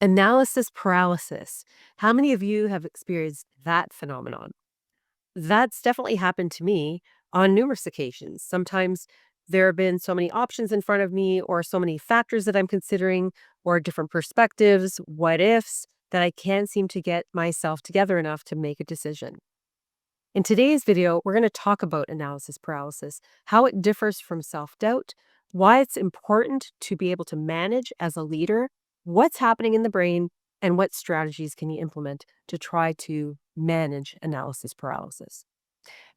Analysis paralysis. How many of you have experienced that phenomenon? That's definitely happened to me on numerous occasions. Sometimes there have been so many options in front of me, or so many factors that I'm considering, or different perspectives, what ifs, that I can't seem to get myself together enough to make a decision. In today's video, we're going to talk about analysis paralysis, how it differs from self doubt, why it's important to be able to manage as a leader, what's happening in the brain, and what strategies can you implement to try to manage analysis paralysis.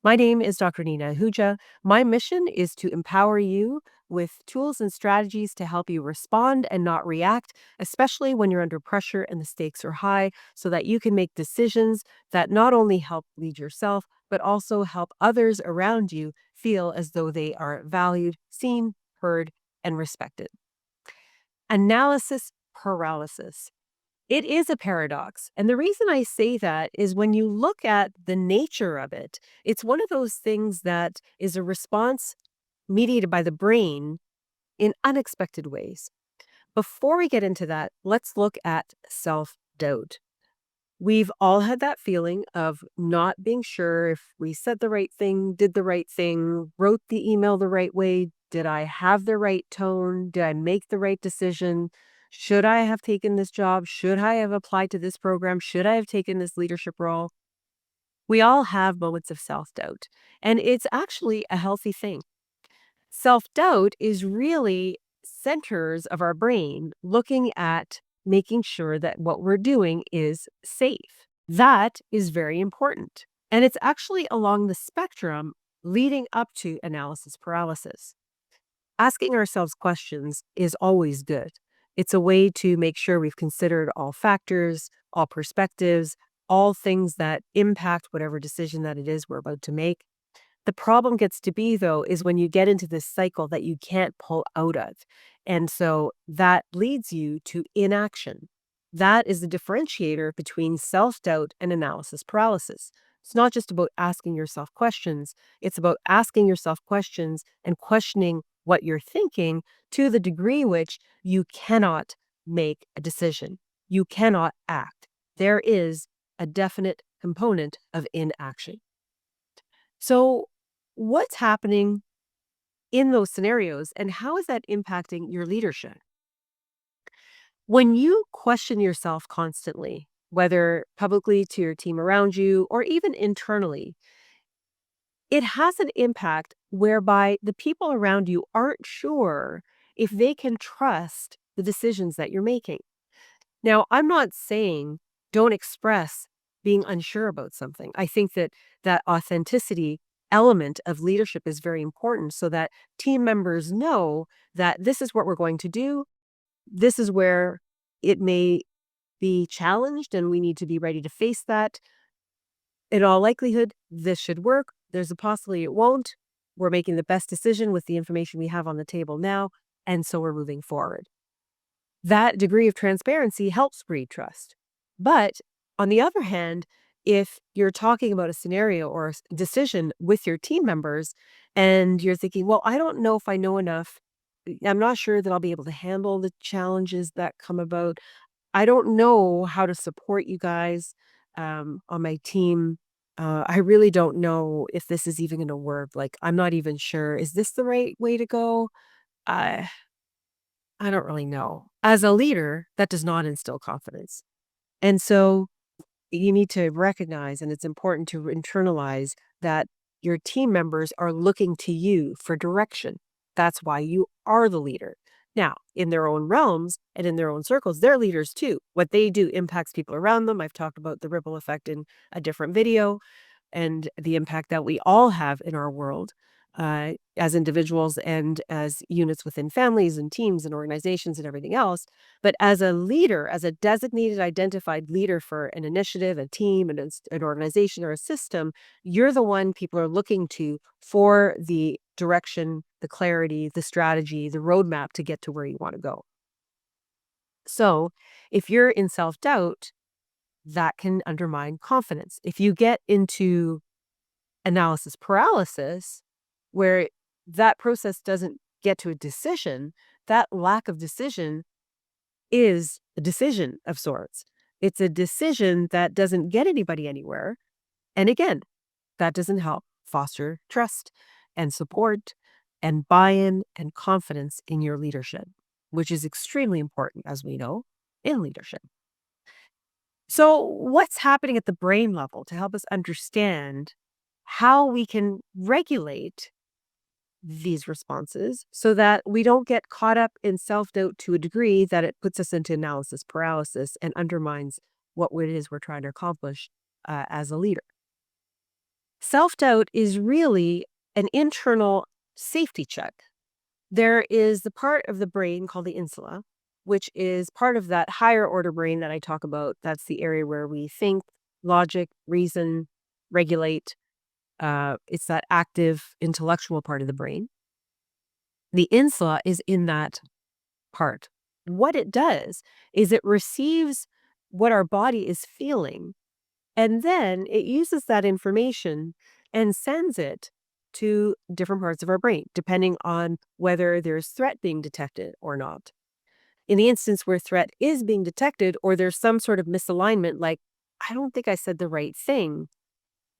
My name is Dr. Nina Ahuja. My mission is to empower you with tools and strategies to help you respond and not react, especially when you're under pressure and the stakes are high, so that you can make decisions that not only help lead yourself, but also help others around you feel as though they are valued, seen, heard, and respected. Analysis paralysis. It is a paradox. And the reason I say that is when you look at the nature of it, it's one of those things that is a response mediated by the brain in unexpected ways. Before we get into that, let's look at self doubt. We've all had that feeling of not being sure if we said the right thing, did the right thing, wrote the email the right way. Did I have the right tone? Did I make the right decision? Should I have taken this job? Should I have applied to this program? Should I have taken this leadership role? We all have moments of self doubt, and it's actually a healthy thing. Self doubt is really centers of our brain looking at making sure that what we're doing is safe. That is very important. And it's actually along the spectrum leading up to analysis paralysis. Asking ourselves questions is always good. It's a way to make sure we've considered all factors, all perspectives, all things that impact whatever decision that it is we're about to make. The problem gets to be, though, is when you get into this cycle that you can't pull out of. And so that leads you to inaction. That is the differentiator between self doubt and analysis paralysis. It's not just about asking yourself questions, it's about asking yourself questions and questioning what you're thinking to the degree which you cannot make a decision. You cannot act. There is a definite component of inaction. So, what's happening in those scenarios and how is that impacting your leadership? When you question yourself constantly, whether publicly to your team around you or even internally, it has an impact whereby the people around you aren't sure if they can trust the decisions that you're making. Now, I'm not saying don't express being unsure about something. I think that that authenticity element of leadership is very important so that team members know that this is what we're going to do. This is where it may be challenged and we need to be ready to face that. In all likelihood, this should work. There's a possibility it won't. We're making the best decision with the information we have on the table now, and so we're moving forward. That degree of transparency helps breed trust. But on the other hand, if you're talking about a scenario or a decision with your team members and you're thinking, well, I don't know if I know enough. I'm not sure that I'll be able to handle the challenges that come about. I don't know how to support you guys on my team. I really don't know if this is even going to work. Like, I'm not even sure. Is this the right way to go? I I don't really know. As a leader, that does not instill confidence. And so you need to recognize, and it's important to internalize that your team members are looking to you for direction. That's why you are the leader. Now, in their own realms and in their own circles, they're leaders too. What they do impacts people around them. I've talked about the ripple effect in a different video and the impact that we all have in our world as individuals and as units within families and teams and organizations and everything else. But as a leader, as a designated, identified leader for an initiative, a team, an organization, or a system, you're the one people are looking to for the direction, the clarity, the strategy, the roadmap to get to where you want to go. So if you're in self doubt, that can undermine confidence. If you get into analysis paralysis, where that process doesn't get to a decision, that lack of decision is a decision of sorts. It's a decision that doesn't get anybody anywhere. And again, that doesn't help foster trust and support and buy in and confidence in your leadership, which is extremely important, as we know, in leadership. So, what's happening at the brain level to help us understand how we can regulate these responses so that we don't get caught up in self doubt to a degree that it puts us into analysis paralysis and undermines what it is we're trying to accomplish as a leader? Self doubt is really an internal safety check. There is the part of the brain called the insula, which is part of that higher order brain that I talk about. That's the area where we think, logic, reason, regulate. It's that active intellectual part of the brain. The insula is in that part. What it does is it receives what our body is feeling, and then it uses that information and sends it to different parts of our brain, depending on whether there's threat being detected or not. In the instance where threat is being detected or there's some sort of misalignment, like, I don't think I said the right thing,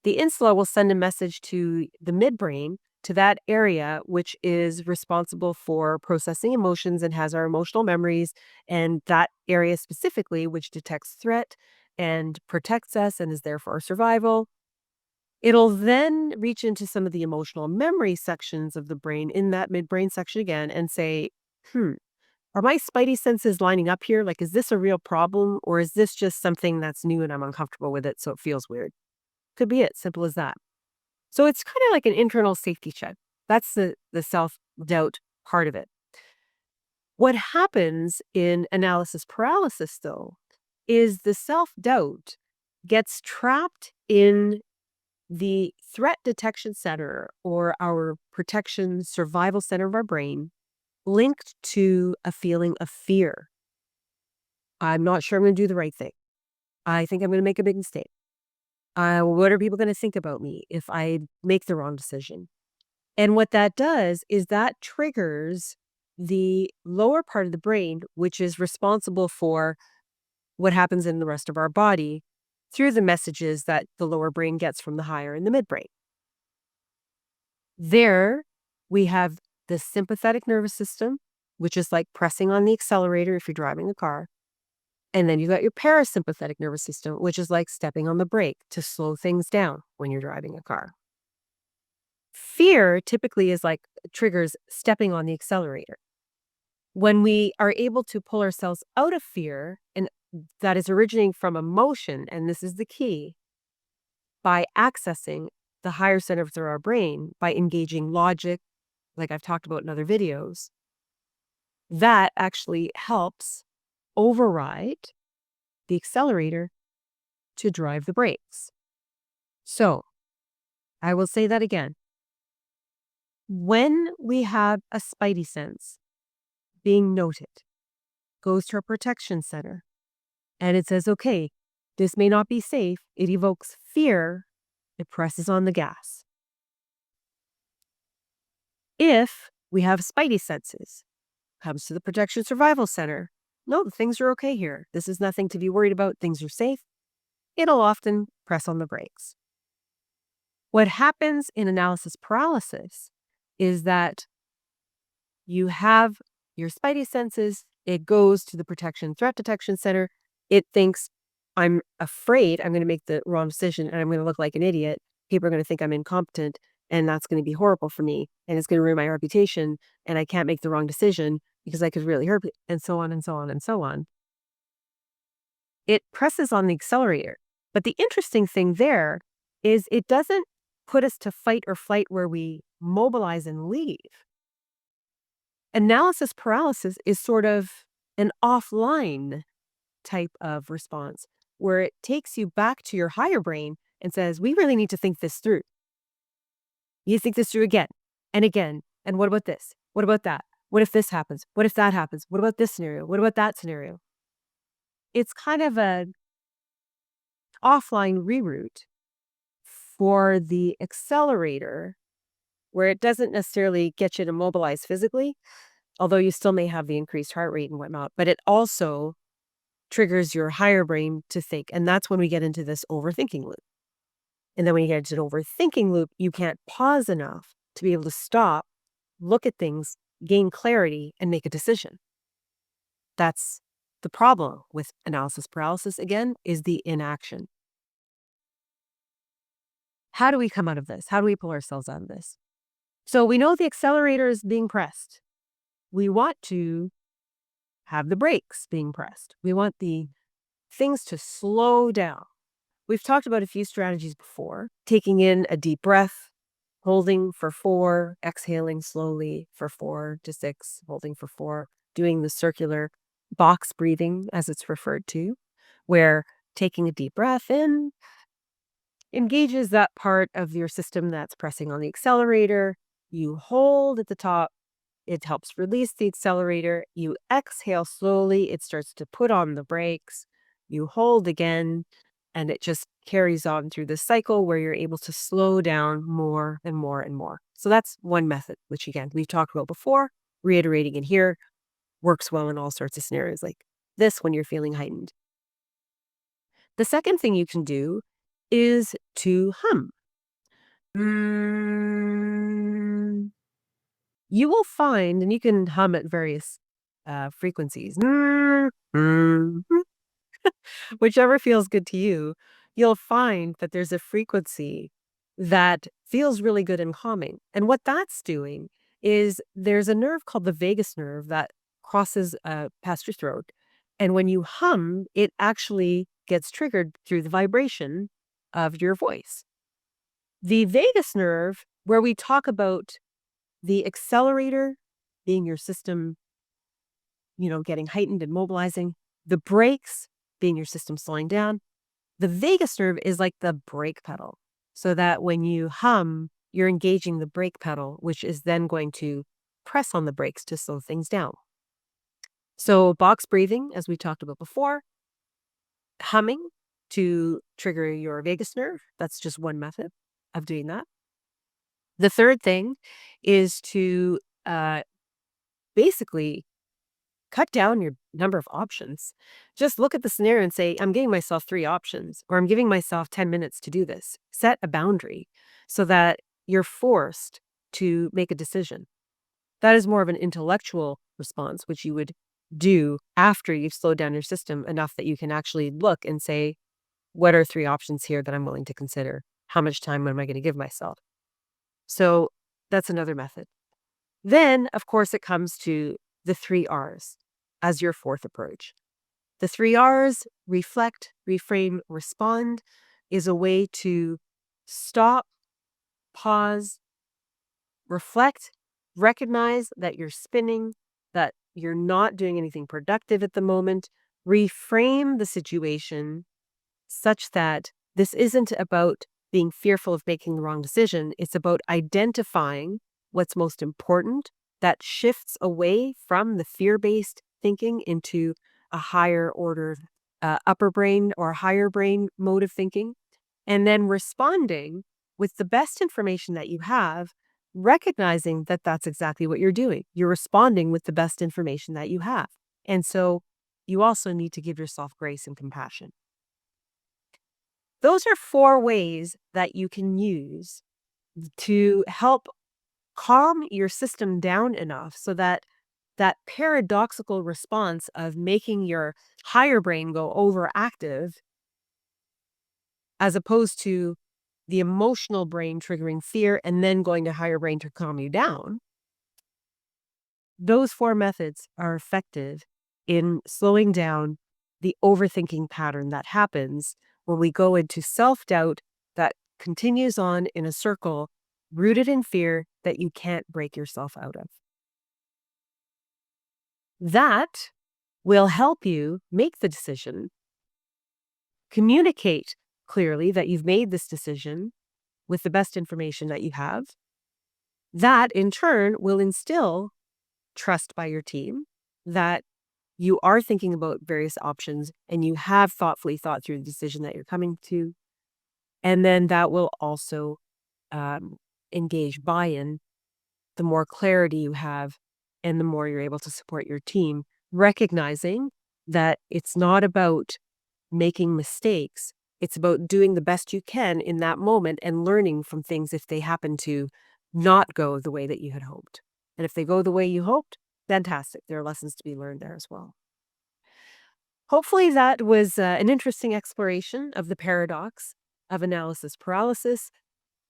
the insula will send a message to the midbrain, to that area, which is responsible for processing emotions and has our emotional memories. And that area specifically, which detects threat and protects us and is there for our survival. It'll then reach into some of the emotional memory sections of the brain in that midbrain section again and say, hmm, are my spidey senses lining up here? Like, is this a real problem or is this just something that's new and I'm uncomfortable with it, so it feels weird? Could be it, simple as that. So it's kind of like an internal safety check. That's the self-doubt part of it. What happens in analysis paralysis, though, is the self-doubt gets trapped in the threat detection center or our protection survival center of our brain, linked to a feeling of fear. I'm not sure I'm going to do the right thing. I think I'm going to make a big mistake. What are people going to think about me if I make the wrong decision? And what that does is that triggers the lower part of the brain, which is responsible for what happens in the rest of our body through the messages that the lower brain gets from the higher and the midbrain. There, we have the sympathetic nervous system, which is like pressing on the accelerator if you're driving a car. And then you got your parasympathetic nervous system, which is like stepping on the brake to slow things down when you're driving a car. Fear typically is like triggers stepping on the accelerator. When we are able to pull ourselves out of fear, and that is originating from emotion, and this is the key, by accessing the higher centers of our brain, by engaging logic, like I've talked about in other videos, that actually helps override the accelerator to drive the brakes. So I will say that again. When we have a spidey sense being noted, goes to our protection center, and it says, okay, this may not be safe. It evokes fear. It presses on the gas. If we have spidey senses, comes to the protection survival center, no, things are okay here. This is nothing to be worried about. Things are safe. It'll often press on the brakes. What happens in analysis paralysis is that you have your spidey senses, it goes to the protection threat detection center. It thinks, I'm afraid I'm going to make the wrong decision and I'm going to look like an idiot. People are going to think I'm incompetent and that's going to be horrible for me and it's going to ruin my reputation and I can't make the wrong decision because I could really hurt people, and so on and so on and so on. It presses on the accelerator. But the interesting thing there is it doesn't put us to fight or flight where we mobilize and leave. Analysis paralysis is sort of an offline type of response where it takes you back to your higher brain and says, we really need to think this through. You think this through again and again. And what about this? What about that? What if this happens? What if that happens? What about this scenario? What about that scenario? It's kind of a offline reroute for the accelerator where it doesn't necessarily get you to mobilize physically, although you still may have the increased heart rate and whatnot, but it also triggers your higher brain to think. And that's when we get into this overthinking loop. And then when you get into an overthinking loop, you can't pause enough to be able to stop, look at things, gain clarity, and make a decision. That's the problem with analysis paralysis, again, is the inaction. How do we come out of this? How do we pull ourselves out of this? So we know the accelerator is being pressed. We want to have the brakes being pressed. We want the things to slow down. We've talked about a few strategies before, taking in a deep breath, holding for 4, exhaling slowly for 4 to 6, holding for 4, doing the circular box breathing, as it's referred to, where taking a deep breath in engages that part of your system that's pressing on the accelerator. You hold at the top. It helps release the accelerator. You exhale slowly. It starts to put on the brakes. You hold again, and it just carries on through the cycle where you're able to slow down more and more and more. So that's one method, which again, we've talked about before, reiterating it here, works well in all sorts of scenarios like this when you're feeling heightened. The second thing you can do is to hum. Mm. You will find, and you can hum at various frequencies, whichever feels good to you, you'll find that there's a frequency that feels really good and calming. And what that's doing is there's a nerve called the vagus nerve that crosses past your throat. And when you hum, it actually gets triggered through the vibration of your voice. The vagus nerve, where we talk about the accelerator being your system, getting heightened and mobilizing, the brakes being your system slowing down, the vagus nerve is like the brake pedal. So that when you hum, you're engaging the brake pedal, which is then going to press on the brakes to slow things down. So box breathing, as we talked about before, humming to trigger your vagus nerve. That's just one method of doing that. The third thing is to basically cut down your number of options. Just look at the scenario and say, I'm giving myself 3 options, or I'm giving myself 10 minutes to do this. Set a boundary so that you're forced to make a decision. That is more of an intellectual response, which you would do after you've slowed down your system enough that you can actually look and say, what are 3 options here that I'm willing to consider? How much time am I going to give myself? So that's another method. Then, of course, it comes to the 3 R's as your fourth approach. The 3 R's, reflect, reframe, respond, is a way to stop, pause, reflect, recognize that you're spinning, that you're not doing anything productive at the moment, reframe the situation such that this isn't about being fearful of making the wrong decision. It's about identifying what's most important that shifts away from the fear-based thinking into a higher order, upper brain or higher brain mode of thinking, and then responding with the best information that you have, recognizing that that's exactly what you're doing. You're responding with the best information that you have. And so you also need to give yourself grace and compassion. Those are 4 ways that you can use to help calm your system down enough so that that paradoxical response of making your higher brain go overactive as opposed to the emotional brain triggering fear and then going to higher brain to calm you down. Those 4 methods are effective in slowing down the overthinking pattern that happens when we go into self-doubt that continues on in a circle rooted in fear that you can't break yourself out of. That will help you make the decision, communicate clearly that you've made this decision with the best information that you have. That, in turn, will instill trust by your team that you are thinking about various options and you have thoughtfully thought through the decision that you're coming to. And then that will also engage buy in the more clarity you have and the more you're able to support your team, recognizing that it's not about making mistakes. It's about doing the best you can in that moment and learning from things if they happen to not go the way that you had hoped. And if they go the way you hoped, fantastic. There are lessons to be learned there as well. Hopefully, that was an interesting exploration of the paradox of analysis paralysis.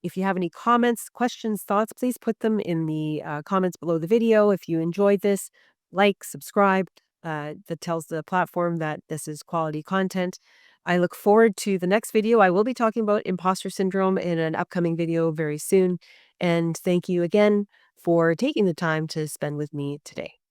If you have any comments, questions, thoughts, please put them in the comments below the video. If you enjoyed this, like, subscribe. That tells the platform that this is quality content. I look forward to the next video. I will be talking about imposter syndrome in an upcoming video very soon. And thank you again for taking the time to spend with me today.